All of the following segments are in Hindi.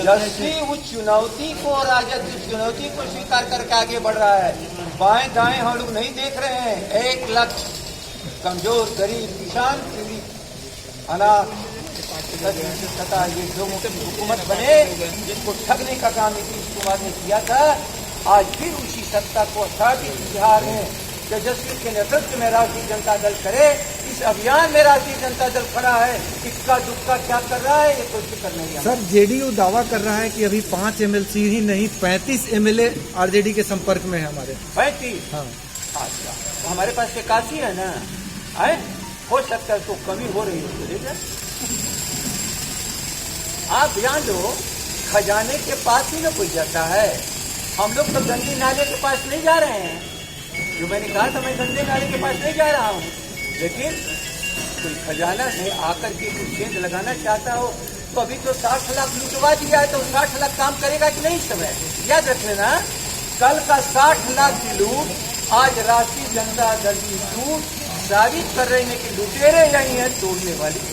यशस्वी उस चुनौती को, राजद की चुनौती को स्वीकार करके आगे बढ़ रहा है। बाएं दाएं हम लोग नहीं देख रहे हैं। 1 लाख कमजोर, गरीब, किसान, पीड़ित, अनाथ तथा ये जो हुकूमत बने जिनको ठगने का काम नीतीश कुमार ने किया था, आज फिर उसी सत्ता को असाधित बिहार में तेजस्वी के नेतृत्व में राष्ट्रीय जनता दल करे। इस अभियान में राष्ट्रीय जनता दल खड़ा है। इक्का दुक्का क्या कर रहा है ये कोई फिक्र नहीं है। सर, जेडीयू दावा कर रहा है कि अभी 5 एमएलसी ही नहीं 35 एमएलए आरजेडी के संपर्क में है हमारे। 35? हाँ। अच्छा, तो हमारे पास से काफी है ना? है, हो सकता है तो कमी हो रही है। आप ध्यान दो, खजाने के पास ही न कोई जाता है। हम लोग तो गंदी नाले के पास नहीं जा रहे हैं। जो मैंने कहा था, मैं गंदे नाले के पास नहीं जा रहा हूँ, लेकिन कोई खजाना से आकर के कुछ गेंद लगाना चाहता हो तो अभी तो 60 लाख लुटवा दिया है, तो 60 लाख काम करेगा कि नहीं? समय याद रख लेना, कल का 60 लाख की लूट आज राष्ट्रीय जनता दल की लूट साबित कर रही है कि लुटेरे यही है तोड़ने वाली।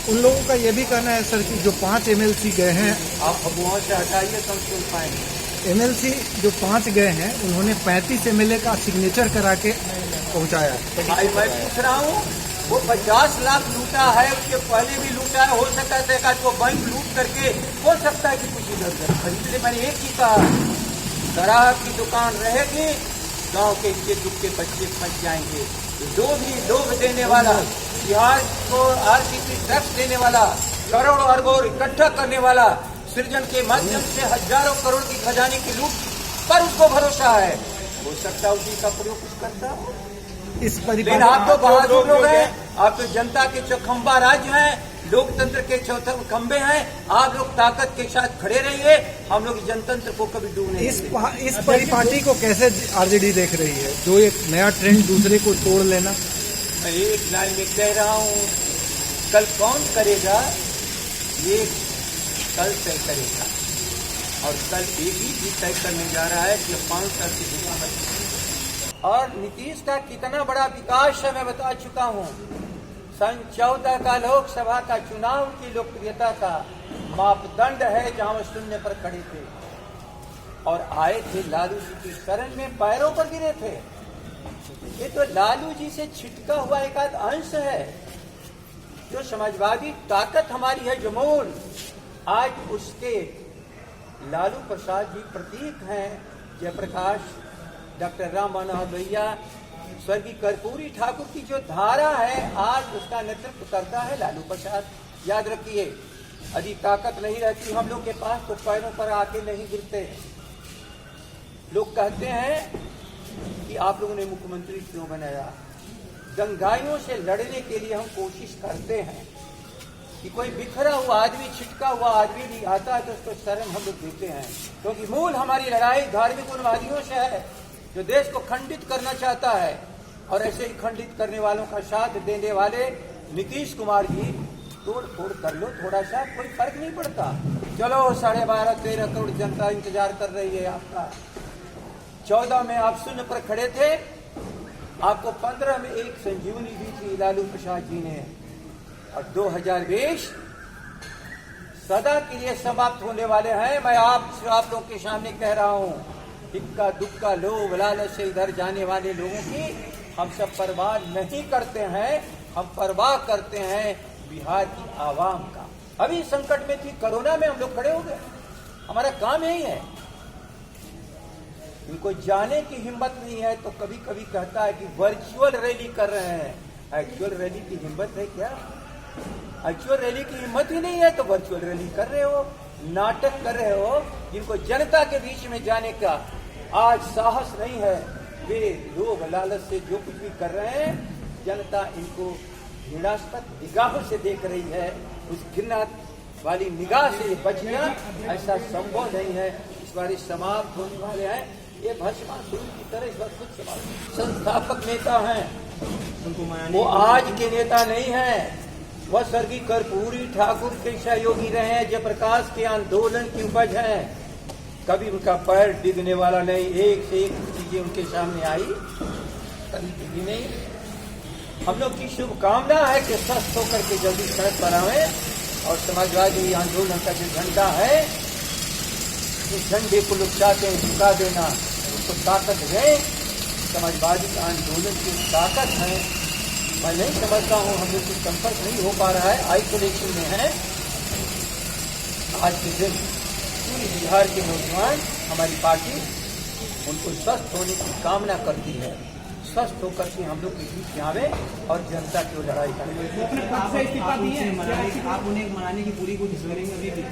उन लोगों का यह भी कहना है सर कि जो 5 एमएलसी गए हैं, आप अफवाहों से हटाइए तो हम सुन पाएंगे। एमएलसी जो 5 गए हैं उन्होंने 35 एमएलए का सिग्नेचर करा के पहुंचाया है। भाई मैं पूछ रहा हूँ, वो 50 लाख लूटा है, उसके पहले भी लूटा है। हो सकता है वो बैंक लूट करके हो सकता है कि कुछ इधर खरीद ले। मैंने एक ही कहा, शराब की दुकान रहेगी, गांव के इक्के दुक्के बच्चे फंस जाएंगे। जो भी लोभ देने वाला, बिहार को आरसीपी टैक्स देने वाला, करोड़ों अरबों इकट्ठा करने वाला, सृजन के माध्यम से हजारों करोड़ की खजाने की लूट पर उसको भरोसा है, हो सकता है उसी का प्रयोग कुछ करता हो। इस लेकिन आप तो बहादुर लोग हैं, आप तो जनता के चौखंबा राज्य हैं, लोकतंत्र के चौथे खंबे हैं। आप लोग ताकत के साथ खड़े रहिए, हम लोग जनतंत्र को कभी डूबने इस परिपाटी को कैसे आरजेडी देख रही है, जो एक नया ट्रेंड दूसरे को तोड़ लेना? मैं एक लाइन में कह रहा हूँ, कल कौन करेगा ये कल तय करेगा, और कल एक ही चीज तय करने जा रहा है कि 5 साल की हुकूमत। और नीतीश का कितना बड़ा विकास है मैं बता चुका हूँ। सन 14 का लोकसभा का चुनाव की लोकप्रियता का मापदंड है जहां वो शून्य पर खड़े थे और आए थे लालू जी की शरण में, पैरों पर गिरे थे। ये तो लालू जी से छिटका हुआ एक आध अंश है। जो समाजवादी ताकत हमारी है, जो मूल, आज उसके लालू प्रसाद जी प्रतीक हैं। जयप्रकाश, डॉक्टर राम मनोहर लोहिया, स्वर्गीय कर्पूरी ठाकुर की जो धारा है, आज उसका नेतृत्व करता है लालू प्रसाद। याद रखिए, यदि ताकत नहीं रहती हम लोग के पास तो पैरों पर आके नहीं गिरते। लोग कहते हैं कि आप लोगों ने मुख्यमंत्री क्यों बनाया? दंगाइयों से लड़ने के लिए हम कोशिश करते हैं कि कोई बिखरा हुआ आदमी, छिटका हुआ आदमी भी आता है तो उसको शरण हम लोग देते हैं, क्योंकि मूल हमारी लड़ाई धार्मिक उन्मादियों से है जो देश को खंडित करना चाहता है। और ऐसे ही खंडित करने वालों का साथ देने वाले नीतीश कुमार जी, तोड़ फोड़ कर लो थोड़ा सा, कोई फर्क नहीं पड़ता। चलो 12.5-13 करोड़ जनता इंतजार कर रही है आपका। 14 में आप शून्य पर खड़े थे, आपको 15 में एक संजीवनी दी थी लालू प्रसाद जी ने, और 2020 सदा के लिए समाप्त होने वाले हैं। मैं आप लोग के सामने कह रहा हूँ, इक्का दुक्का लोभ लालच से इधर जाने वाले लोगों की हम सब परवाह नहीं करते हैं। हम परवाह करते हैं बिहार की आवाम का। अभी संकट में थी, कोरोना में हम लोग खड़े हो गए, हमारा काम यही है। इनको जाने की हिम्मत नहीं है तो कभी कभी कहता है कि वर्चुअल रैली कर रहे हैं। एक्चुअल रैली की हिम्मत है क्या? एक्चुअल रैली की हिम्मत ही नहीं है तो वर्चुअल रैली कर रहे हो, नाटक कर रहे हो। जिनको जनता के बीच में जाने का आज साहस नहीं है, वे लोभ लालच से जो कुछ भी कर रहे हैं, जनता इनको घृणास्पद निगाहों से देख रही है। उस घृणा वाली निगाह से बचना ऐसा संभव नहीं है। इस बार समाप्त होने वाले हैं ये भस्मासुर की तरह। इस बार खुद संस्थापक नेता हैं, वो आज के नेता नहीं है। वह स्वर्गीय कर्पूरी ठाकुर के सहयोगी रहे हैं, जयप्रकाश के आंदोलन की उपज है। कभी उनका पैर डिगने वाला नहीं, एक से एक चीजें उनके सामने आई, कभी डिगी नहीं। हम लोग की शुभकामना है कि स्वस्थ होकर के जल्दी सड़क पर आवे और समाजवादी आंदोलन का जो झंडा है जिस झंडे को लोग चाहते हैं झुका देना, उसको ताकत है। समाजवादी आंदोलन की ताकत है। मैं नहीं समझता हूँ, हम लोग संपर्क नहीं हो पा रहा है, आइसोलेशन में है। आज के दिन पूरी बिहार के नौजवान, हमारी पार्टी उनको स्वस्थ होने की कामना करती है। स्वस्थ होकर के हम लोग के बीच में आवे और जनता की लड़ाई करें। आप उन्हें मनाने की पूरी कोशिश करेंगे अभी भी?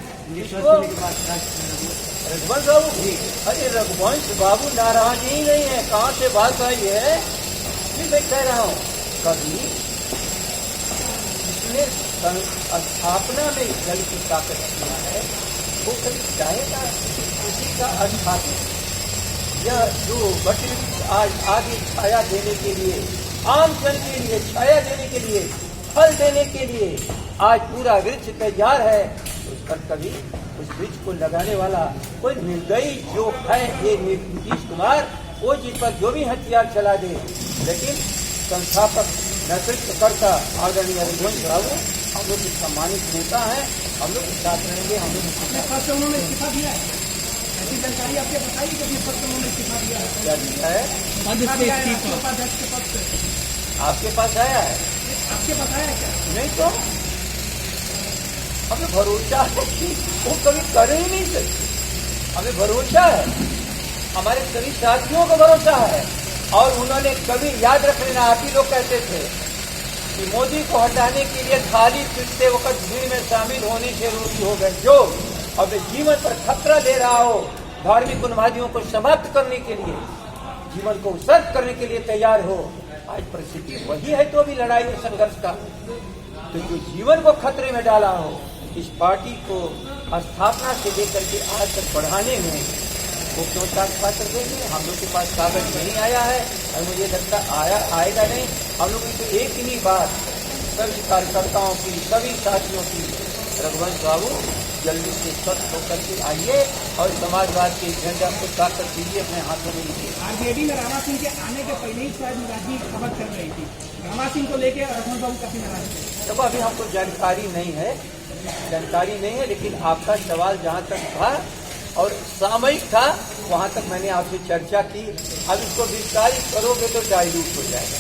रघुवंश बाबू भी, अरे रघुवंश बाबू नाराज ही नहीं है। कहाँ से बात आई है? मैं कह रहा हूँ, कभी जिसने स्थापना में दल की ताकत किया है वो कभी चाहेगा उसी का स्थापित यह जो वटवृक्ष आज आगे छाया देने के लिए, आम जन के लिए छाया देने के लिए, फल देने के लिए आज पूरा वृक्ष तैयार है, उस पर कभी उस वृक्ष को लगाने वाला कोई निर्दयी जो है ये नीतीश कुमार, वो जिस पर जो भी हथियार चला दे, लेकिन संस्थापक नेतृत्व करता आदरणीय रघुवंश बाबू हम लोग सम्मानित नेता है, हम लोग के साथ रहेंगे। हम लोग उन्होंने इस्तीफा दिया है, ऐसी जानकारी आपके बताइए कि उन्होंने इस्तीफा दिया है। क्या दिया है? उपाध्यक्ष के पद से आपके पास आया है? आपके पास आया क्या? नहीं तो हमें भरोसा है कि वो कभी कर ही नहीं सकते। हमें भरोसा है, हमारे सभी साथियों को भरोसा है। और उन्होंने कभी याद रख लेना, आप ही लोग कहते थे कि मोदी को हटाने के लिए खाली पिटते वक्त भीड़ में शामिल होने से रोगी हो गए। जो अब जीवन पर खतरा ले रहा हो, धार्मिक उन्मादियों को समाप्त करने के लिए, जीवन को उत्सर्ग करने के लिए तैयार हो, आज परिस्थिति वही है। तो अभी लड़ाई और संघर्ष का तो जो जीवन को खतरे में डाला हो, इस पार्टी को स्थापना से लेकर के आज तक बढ़ाने में वो क्यों पात्र देंगे? हम लोग के पास कागज नहीं आया है और मुझे लगता आएगा नहीं। हम लोग की तो एक ही बात सभी कार्यकर्ताओं की, सभी साथियों की, रघुवंश बाबू जल्दी से स्वस्थ होकर के आइए और समाजवाद के झंडा को ताकत दीजिए, अपने हाथों में लीजिए। आरजेडी में रामा सिंह के आने के पहले ही शायद नाराजगी खबर चल रही थी, रामा सिंह को लेकर रघुवंश बाबू काफी नाराज थे। तब अभी हमको जानकारी नहीं है, लेकिन आपका सवाल जहाँ तक था और सामयिक था, वहाँ तक मैंने आपसे चर्चा की। अब इसको विस्तारित करोगे तो डाइल्यूट हो जाएगा।